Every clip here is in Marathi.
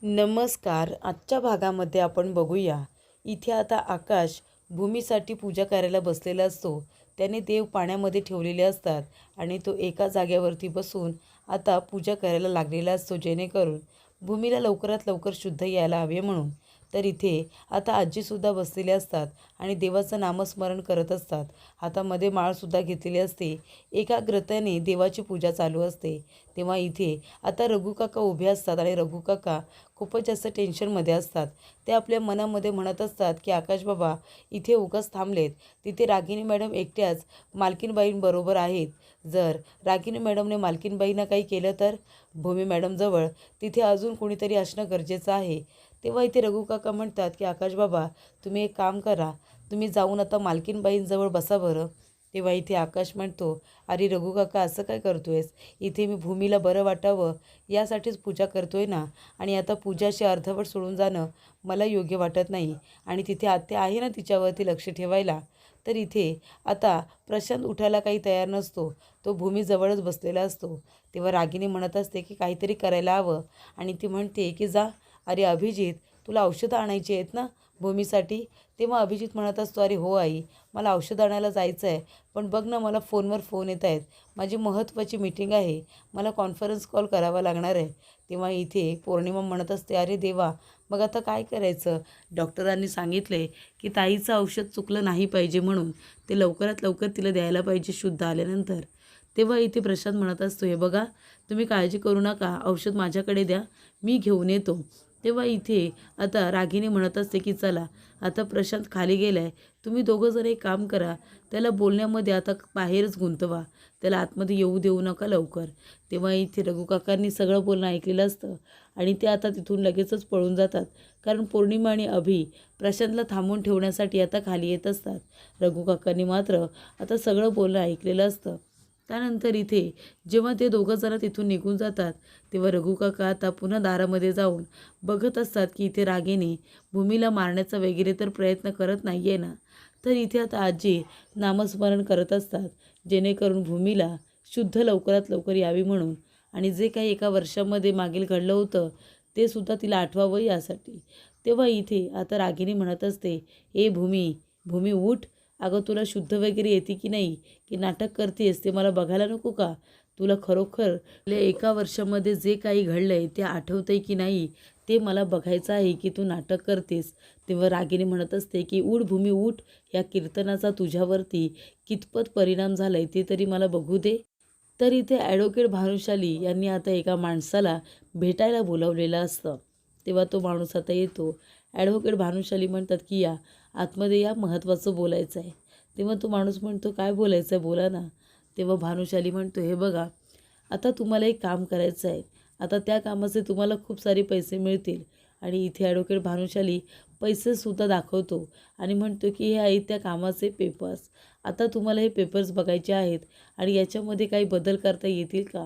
नमस्कार. आजच्या भागामध्ये आपण बघूया. इथे आता आकाश भूमीसाठी पूजा करायला बसलेला असतो. त्याने देव पाण्यामध्ये ठेवलेले असतात आणि तो एका जागेवरती बसून आता पूजा करायला लागलेला असतो, जेणेकरून भूमीला लवकरात लवकर शुद्ध यायला हवे म्हणून. तर इथे आता आजीसुद्धा बसलेले असतात आणि देवाचं नामस्मरण करत असतात. हातामध्ये माळसुद्धा घेतलेली असते. एकाग्रतेने देवाची पूजा चालू असते. तेव्हा इथे आता रघु काका उभे असतात आणि रघु काका खूपच जास्त टेन्शनमध्ये असतात. ते आपल्या मनामध्ये म्हणत असतात की आकाश बाबा इथे उगाच थांबलेत. तिथे रागिनी मॅडम एकट्याच मालकीनबाईंबरोबर आहेत. जर रागिनी मॅडमने मालकीनबाईंना काही केलं तर भूमी मॅडमजवळ तिथे अजून कोणीतरी असणं गरजेचं आहे. तेव्हा इथे रघु काका म्हणतात की आकाश बाबा तुम्ही एक काम करा, तुम्ही जाऊन आता मालकीनबाईंजवळ बसा बरं. तेव्हा इथे आकाश म्हणतो, अरे रघु काका असं काय करतोयस? इथे मी भूमीला बरं वाटावं यासाठीच पूजा करतोय ना. आणि आता पूजाशी अर्धवट सोडून जाणं मला योग्य वाटत नाही. आणि तिथे आत्या आहे ना तिच्यावरती लक्ष ठेवायला. तर इथे आता प्रशांत उठायला काही तयार नसतो. तो भूमीजवळच बसलेला असतो. तेव्हा रागिनी म्हणत असते की काहीतरी करायला हवं. आणि ती म्हणते की जा, अरे अभिजित तुला औषधं आणायची आहेत ना भूमीसाठी. तेव्हा अभिजित म्हणत असतो, अरे हो आई, मला औषध आणायला जायचं आहे. पण बघ ना मला फोनवर फोन येत आहेत. माझी महत्त्वाची मीटिंग आहे, मला कॉन्फरन्स कॉल करावा लागणार आहे. तेव्हा इथे पौर्णिमा म्हणत असते, अरे देवा, मग आता काय करायचं? डॉक्टरांनी सांगितले की ताईचं औषध चुकलं नाही पाहिजे म्हणून ते लवकरात लवकर तिला द्यायला पाहिजे शुद्ध आल्यानंतर. तेव्हा इथे प्रशांत म्हणत असतो, हे बघा तुम्ही काळजी करू नका, औषध माझ्याकडे द्या, मी घेऊन येतो. तेव्हा इथे आता रागिनी म्हणत असते की चला आता प्रशांत खाली गेला आहे, तुम्ही दोघं जर एक काम करा, त्याला बोलण्यामध्ये आता बाहेरच गुंतवा, त्याला आतमध्ये येऊ देऊ नका लवकर. तेव्हा इथे रघु काकांनी सगळं बोलणं ऐकलेलं असतं आणि ते आता तिथून लगेचच पळून जातात. कारण पौर्णिमा आणि अभि प्रशांतला थांबवून ठेवण्यासाठी आता खाली येत असतात. रघु काकांनी मात्र आता सगळं बोलणं ऐकलेलं असतं. त्यानंतर इथे जेव्हा ते दोघं जरा तिथून निघून जातात, तेव्हा रघु काका आता पुन्हा दारामध्ये जाऊन बघत असतात की इथे रागेने भूमीला मारण्याचा वगैरे तर प्रयत्न करत नाही आहे ना. तर इथे आता आजी नामस्मरण करत असतात, जेणेकरून भूमीला शुद्ध लवकरात लवकर यावी म्हणून. आणि जे काही एका वर्षामध्ये मागील घडलं होतं ते सुद्धा तिला आठवावं यासाठी. तेव्हा इथे आता रागिनी म्हणत असते, ए भूमी, भूमी उठ, अगं तुला शुद्ध वगैरे येते की नाही, की नाटक करतेस ते मला बघायला नको का? तुला खरोखर एका वर्षामध्ये जे काही घडलं आहे ते आठवतं आहे की नाही ते मला बघायचं आहे की तू नाटक करतेस. तेव्हा रागिनी म्हणत असते की उठ भूमी उठ, या कीर्तनाचा तुझ्यावरती कितपत परिणाम झाला आहे ते तरी मला बघू दे. तर इथे ॲडव्होकेट भानुशाली यांनी आता एका माणसाला भेटायला बोलावलेलं असतं. तेव्हा तो माणूस आता येतो. ॲडव्होकेट भानुशाली म्हणतात की या आतमध्ये या, महत्त्वाचं बोलायचं आहे. तेव्हा तो माणूस म्हणतो, काय बोलायचं आहे बोला ना. तेव्हा भानुशाली म्हणतो, हे बघा आता तुम्हाला एक काम करायचं आहे, आता त्या कामाचे तुम्हाला खूप सारे पैसे मिळतील. आणि इथे ॲडव्होकेट भानुशाली पैसेसुद्धा दाखवतो आणि म्हणतो की हे आहेत त्या कामाचे पेपर्स. आता तुम्हाला हे पेपर्स बघायचे आहेत आणि याच्यामध्ये काही बदल करता येतील का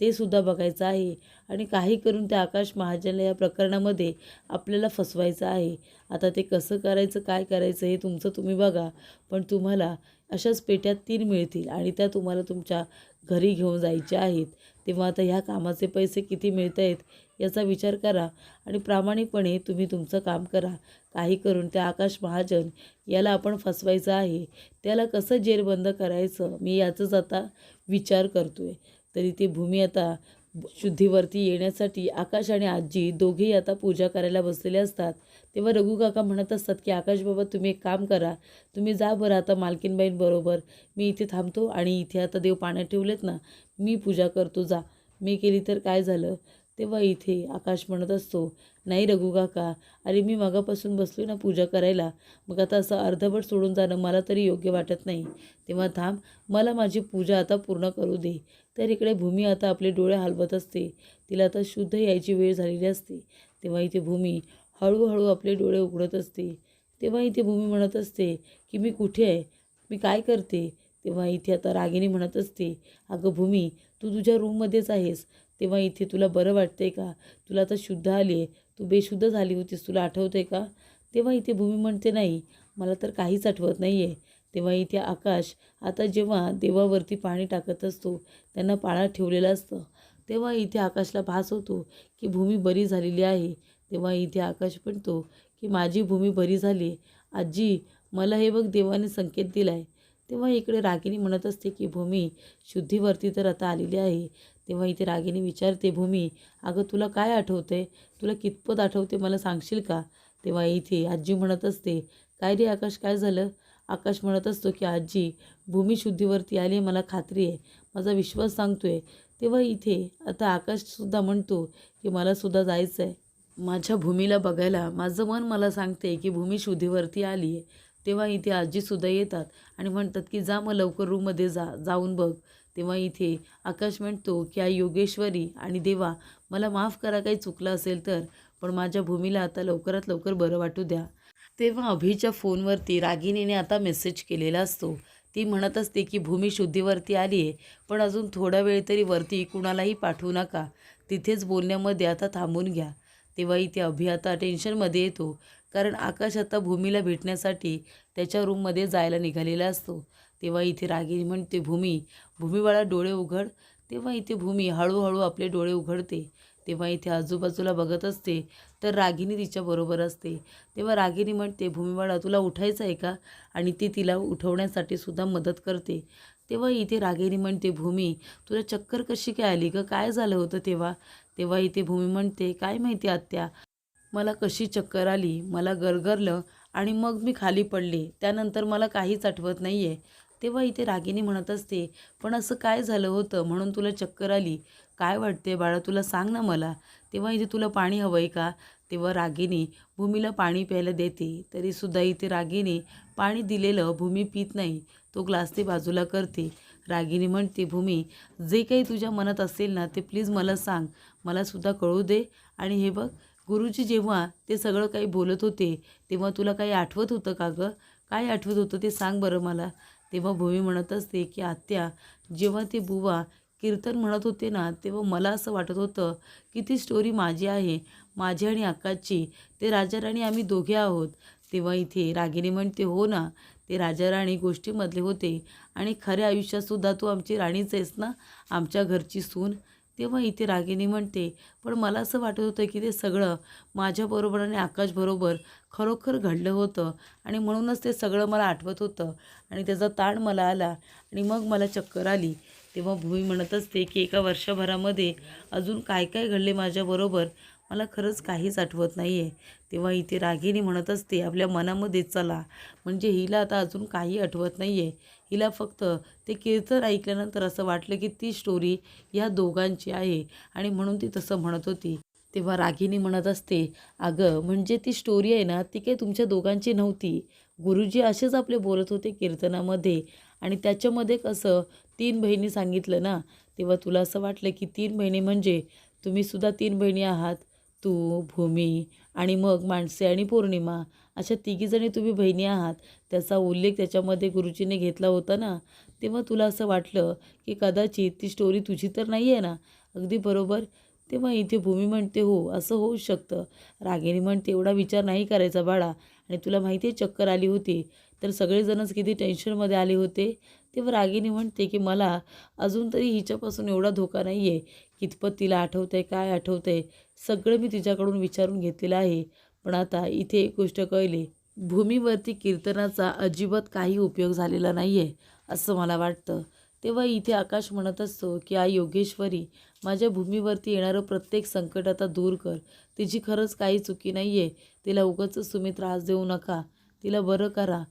ते सुद्धा बघायचं आहे. आणि काही करून त्या आकाश महाजनला या प्रकरणामध्ये आपल्याला फसवायचं आहे. आता ते कसं करायचं, काय करायचं हे तुमचं तुम्ही बघा, पण तुम्हाला अशाच पेट्या 3 मिळतील आणि त्या तुम्हाला तुमच्या घरी घेऊन जायच्या आहेत. तेव्हा आता ह्या कामाचे पैसे किती मिळत आहेत याचा विचार करा आणि प्रामाणिकपणे तुम्ही तुमचं काम करा. काही करून त्या आकाश महाजन याला आपण फसवायचं आहे, त्याला कसं जेरबंद करायचं मी याचंच आता विचार करतो आहे. तरी ती भूमी आता शुद्धीवरती येण्यासाठी आकाश आणि आजी दोघेही आता पूजा करायला बसलेले असतात. तेव्हा रघु काका म्हणत असतात की आकाश बाबा तुम्ही एक काम करा, तुम्ही जा बरं आता मालकीनबाईंबरोबर, मी इथे थांबतो आणि इथे आता देव पाण्यात ठेवलेत ना, मी पूजा करतो, जा. मी केली तर काय झालं? तेव्हा इथे आकाश म्हणत असतो, नाही रघु काका, अरे मी मगापासून बसलो ना पूजा करायला, मग आता असं अर्धवट सोडून जाणं मला तरी योग्य वाटत नाही. तेव्हा थांब, मला माझी पूजा आता पूर्ण करू दे. तर इकडे भूमी आता आपले डोळे हलवत असते, तिला आता शुद्ध यायची वेळ झालेली असते. तेव्हा इथे भूमी हळूहळू आपले डोळे उघडत असते. तेव्हा इथे भूमी म्हणत असते की मी कुठे आहे, मी काय करते? तेव्हा इथे आता रागिनी म्हणत असते, अगं भूमी तू तुझ्या रूममध्येच आहेस. तेव्हा इथे तुला बरं वाटतंय का? तुला आता शुद्ध आली आहे, तू बेशुद्ध झाली होतीस, तुला आठवतं आहे का? तेव्हा इथे भूमी म्हणते, नाही मला तर काहीच आठवत नाही आहे. तेव्हा इथे आकाश आता जेव्हा देवावरती पाणी टाकत असतो, त्यांना पाळत ठेवलेलं असतं, तेव्हा इथे आकाशला भास होतो की भूमी बरी झालेली आहे. तेव्हा इथे आकाश म्हणतो की माझी भूमी बरी झाली. आजी, मला हे बघ देवाने संकेत दिला आहे. तेव्हा इकडे रागिनी म्हणत असते की भूमी शुद्धीवरती तर आता आलेली आहे. तेव्हा इथे रागिनी विचारते, भूमी अगं तुला काय आठवतंय? तुला कितपत आठवते मला सांगशील का? तेव्हा इथे आजी म्हणत असते, काय रे आकाश, काय झालं? आकाश म्हणत असतो की आजी, भूमी शुद्धीवरती आली आहे, मला खात्री आहे, माझा विश्वास सांगतोय. तेव्हा इथे आता आकाशसुद्धा म्हणतो की मलासुद्धा जायचं आहे माझ्या भूमीला बघायला. माझं मन मला सांगते की भूमी शुद्धीवरती आली आहे. तेव्हा इथे आजीसुद्धा येतात आणि म्हणतात की जा मग लवकर रूममध्ये जाऊन बघ. तेव्हा इथे आकाश म्हणतो की आई योगेश्वरी आणि देवा, मला माफ करा काही चुकलं असेल तर, पण माझ्या भूमीला आता लवकरात लवकर बरं वाटू द्या. तेव्हा अभिच्या फोनवरती रागिनीने आता मेसेज केलेला असतो. ती म्हणत असते की भूमी शुद्धीवरती आली आहे, पण अजून थोडा वेळ तरी वरती कुणालाही पाठवू नका, तिथेच बोलण्यामध्ये आता थांबून घ्या. तेव्हा इथे अभि आता टेन्शनमध्ये येतो, कारण आकाश आता भूमीला भेटण्यासाठी त्याच्या रूममध्ये जायला निघालेला असतो. तेव्हा इथे रागिनी म्हणते, भूमी बाळा डोळे उघड. तेव्हा इथे भूमी हळूहळू आपले डोळे उघडते. तेव्हा इथे आजूबाजूला बघत असते तर रागिनी तिच्याबरोबर असते. तेव्हा रागिनी म्हणते, भूमी बाळा तुला उठायचं आहे का? आणि ती तिला उठवण्यासाठी सुद्धा मदत करते. तेव्हा इथे रागिनी म्हणते, भूमी तुला चक्कर कशी काय आली गं? काय झालं होतं तेव्हा? तेव्हा इथे भूमी म्हणते, काय माहिती आत्या, मला कशी चक्कर आली, मला गरगरलं आणि मग मी खाली पडले. त्यानंतर मला काहीच आठवत नाही आहे. तेव्हा इथे रागिनी म्हणत असते, पण असं काय झालं होतं म्हणून तुला चक्कर आली? काय वाटते बाळा, तुला सांग ना मला. तेव्हा इथे तुला पाणी हवं आहे का? तेव्हा रागिनी भूमीला पाणी प्यायला देते. तरीसुद्धा इथे रागिनी पाणी दिलेलं भूमी पित नाही. तो ग्लास ते बाजूला करते. रागिनी म्हणते, भूमी जे काही तुझ्या मनात असेल ना ते प्लीज मला सांग, मलासुद्धा कळू दे. आणि हे बघ, गुरुजी जेव्हा ते सगळं काही बोलत होते तेव्हा तुला काही आठवत होतं का गं? काय आठवत होतं ते सांग बरं मला. तेव्हा भूमी म्हणत असते की आत्या, जेव्हा ते बुवा कीर्तन म्हणत होते ना तेव्हा मला असं वाटत होतं की ती स्टोरी माझी आहे, माझी आणि आकाशची. ते राजा राणी आम्ही दोघे आहोत. तेव्हा इथे रागिनी म्हणते, हो ना, ते राजा राणी गोष्टीमधले होते आणि खऱ्या आयुष्यातसुद्धा तू आमची राणीच आहेस ना, आमच्या घरची सून. तेव्हा इथे रागिनी म्हणते, पण मला असं वाटत होतं की ते सगळं माझ्याबरोबर आणि आकाशबरोबर खरोखर घडलं होतं आणि म्हणूनच ते सगळं मला आठवत होतं आणि त्याचा ताण मला आला आणि मग मला चक्कर आली. तेव्हा भूमी म्हणत असते की एका वर्षभरामध्ये अजून काय काय घडले माझ्याबरोबर, मला खरंच काहीच आठवत नाही आहे. तेव्हा इथे रागिनी म्हणत असते आपल्या मनामध्ये, चला म्हणजे हिला आता अजून काही आठवत नाही आहे, हिला फक्त ते कीर्तन ऐकल्यानंतर असं वाटलं की ती स्टोरी ह्या दोघांची आहे आणि म्हणून ती तसं म्हणत होती. तेव्हा रागिनी म्हणत असते, अगं म्हणजे ती स्टोरी आहे ना ती काही तुमच्या दोघांची नव्हती. गुरुजी असेच आपले बोलत होते कीर्तनामध्ये आणि त्याच्यामध्ये कसं 3 बहिणी सांगितलं ना, तेव्हा तुला असं वाटलं की 3 बहिणी म्हणजे तुम्हीसुद्धा 3 बहिणी आहात. तू, भूमी आणि मग मानसी आणि पौर्णिमा, अशा तिघीजणी तुम्ही बहिणी आहात. त्याचा उल्लेख त्याच्यामध्ये गुरुजीने घेतला होता ना, तेव्हा तुला असं वाटलं की कदाचित ती स्टोरी तुझी तर नाही आहे ना. अगदी बरोबर. तेव्हा इथे भूमी म्हणते, हो असं होऊ शकतं. रागिनी म्हणते, एवढा विचार नाही करायचा बाळा, आणि तुला माहिती आहे चक्कर आली होती तर सगळेजणच किती टेन्शनमध्ये आले होते. तेव्हा रागिनी म्हणते की मला अजून तरी हिच्यापासून एवढा धोका नाही आहे. कितपत तिला आठवतं आहे, काय आठवतं आहे, सगळं मी तिच्याकडून विचारून घेतलेलं आहे. पण आता इथे एक गोष्ट कळली, भूमीवरती कीर्तनाचा अजिबात काही उपयोग झालेला नाही आहे असं मला वाटतं. तेव्हा इथे आकाश म्हणत असतो की आई योगेश्वरी, माझ्या भूमीवरती येणारं प्रत्येक संकट आता दूर कर. तिची खरंच काही चुकी नाही आहे. तिला उगाचच तुम्ही त्रास देऊ नका. तिला बरं करा.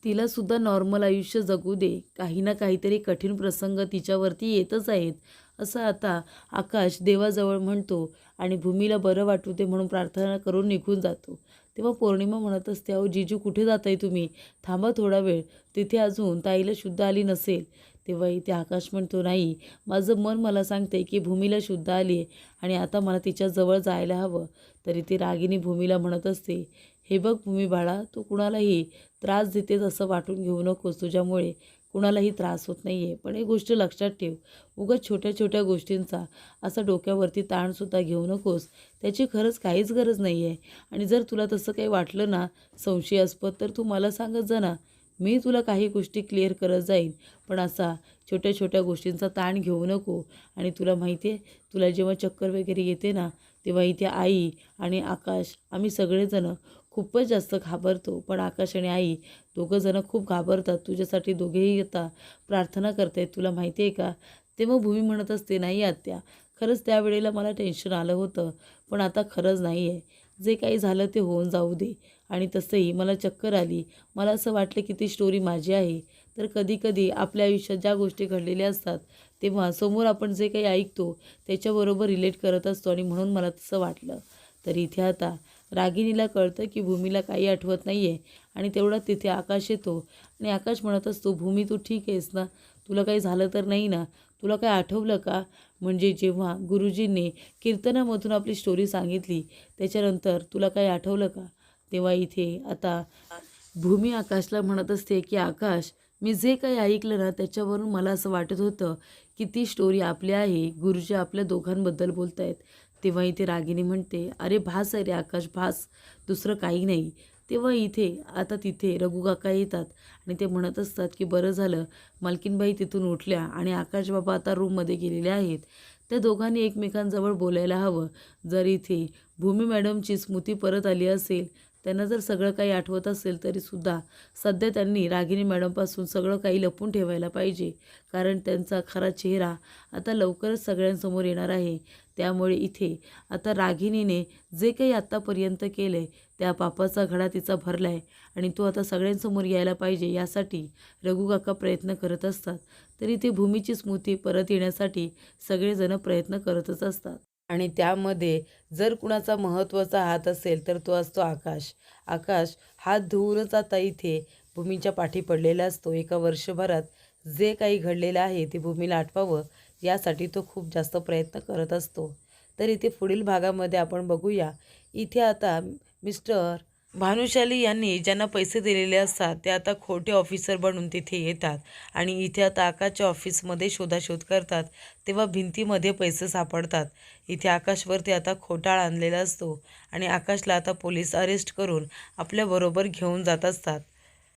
तिलासुद्धा नॉर्मल आयुष्य जगू दे. काही ना काहीतरी कठीण प्रसंग तिच्यावरती येतच आहेत असं आता आकाश देवाजवळ म्हणतो आणि भूमीला बरं वाटू दे म्हणून प्रार्थना करून निघून जातो. तेव्हा पौर्णिमा म्हणत असते, अहो जीजू कुठे जात आहे तुम्ही? थांबा थोडा वेळ, तिथे अजून ताईला शुद्ध आली नसेल. तेव्हा इथे आकाश म्हणतो, नाही, माझं मन मला सांगते की भूमीला शुद्ध आली आहे आणि आता मला तिच्याजवळ जायला हवं. तरी ती रागिनी भूमीला म्हणत असते, हे बघ भूमी बाळा, तू कुणालाही त्रास देतेस असं वाटून घेऊ नकोस. तुझ्यामुळे कुणालाही त्रास होत नाही आहे. पण एक गोष्ट लक्षात ठेव, उगाच छोट्या छोट्या गोष्टींचा असा डोक्यावरती ताणसुद्धा घेऊ नकोस. त्याची खरंच काहीच गरज नाही आहे. आणि जर तुला तसं काही वाटलं ना संशयास्पद, तर तू मला सांगत जा ना, मी तुला काही गोष्टी क्लिअर करत जाईन. पण असा छोट्या छोट्या गोष्टींचा ताण घेऊ नको. आणि तुला माहिती आहे, तुला जेव्हा चक्कर वगैरे येते ना तेव्हा इथे आई आणि आकाश आम्ही सगळेजण खूपच जास्त घाबरतो. पण आकाश आणि आई दोघंजणं खूप घाबरतात. तुझ्यासाठी दोघेही आता प्रार्थना करतायत, तुला माहिती आहे का? तेव्हा भूमी म्हणत असते, नाही आत्या, खरंच त्यावेळेला मला टेन्शन आलं होतं, पण आता खरंच नाही आहे. जे काही झालं ते होऊन जाऊ दे. आणि तसंही मला चक्कर आली. मला असं वाटलं की ती स्टोरी माझी आहे. तर कधी-कधी आपल्या आयुष्यात ज्या गोष्टी घडलेल्या असतात, तेव्हा समोर आपण जे काही ऐकतो त्याच्याबरोबर रिलेट करत असतो आणि म्हणून मला तसं वाटलं. तर इथे आता रागिणीला कळतं की भूमीला काही आठवत नाही आहे आणि तेवढा तिथे आकाश येतो आणि आकाश म्हणत असतो, भूमी तू ठीक आहेस ना? तुला काही झालं तर नाही ना? तुला काय आठवलं का? म्हणजे जेव्हा गुरुजींनी कीर्तनामधून आपली स्टोरी सांगितली त्याच्यानंतर तुला काही आठवलं का? तेव्हा इथे आता भूमी आकाशला म्हणत असते की आकाश, मी जे काही ऐकलं ना त्याच्यावरून मला असं वाटत होतं की ती स्टोरी आपली आहे. गुरुजी आपल्या दोघांबद्दल बोलत आहेत. तेव्हा इथे रागिणी म्हणते, अरे भास आहे रे आकाश, भास, दुसरं काही नाही. तेव्हा इथे आता तिथे रघु काका येतात आणि ते म्हणत असतात की बरं झालं मालकीनबाई तिथून उठल्या आणि आकाश बाबा आता रूममध्ये गेलेले आहेत. त्या दोघांनी एकमेकांजवळ बोलायला हवं. जर इथे भूमी मॅडमची स्मृती परत आली असेल, त्यांना जर सगळं काही आठवत असेल तरीसुद्धा सध्या त्यांनी रागिणी मॅडमपासून सगळं काही लपवून ठेवायला पाहिजे. कारण त्यांचा खरा चेहरा आता लवकरच सगळ्यांसमोर येणार आहे. त्यामुळे इथे आता रागिणीने जे काही आत्तापर्यंत केलं आहे त्या पापाचा घडा तिचा भरला आहे आणि तो आता सगळ्यांसमोर यायला पाहिजे, यासाठी रघु काका प्रयत्न करत असतात. तरी ते भूमीची स्मृती परत येण्यासाठी सगळेजण प्रयत्न करतच असतात. आणि त्यामध्ये जर कुणाचा महत्त्वाचा हात असेल तर तो असतो आकाश. आकाश हात धुवूनच आता इथे भूमीच्या पाठी पडलेला असतो. एका वर्षभरात जे काही घडलेलं आहे ते भूमीला आठवावं यासाठी तो खूप जास्त प्रयत्न करत असतो. तर इथे पुढील भागामध्ये आपण बघूया. इथे आता मिस्टर भानुशाली यांनी ज्यांना पैसे दिलेले असतात ते आता खोटे ऑफिसर बनून तिथे येतात आणि इथे आता आकाशच्या ऑफिसमध्ये शोधाशोध करतात. तेव्हा भिंतीमध्ये पैसे सापडतात. इथे आकाशवरती आता खोटाळा आणलेला असतो आणि आकाशला आता पोलीस अरेस्ट करून आपल्याबरोबर घेऊन जात असतात.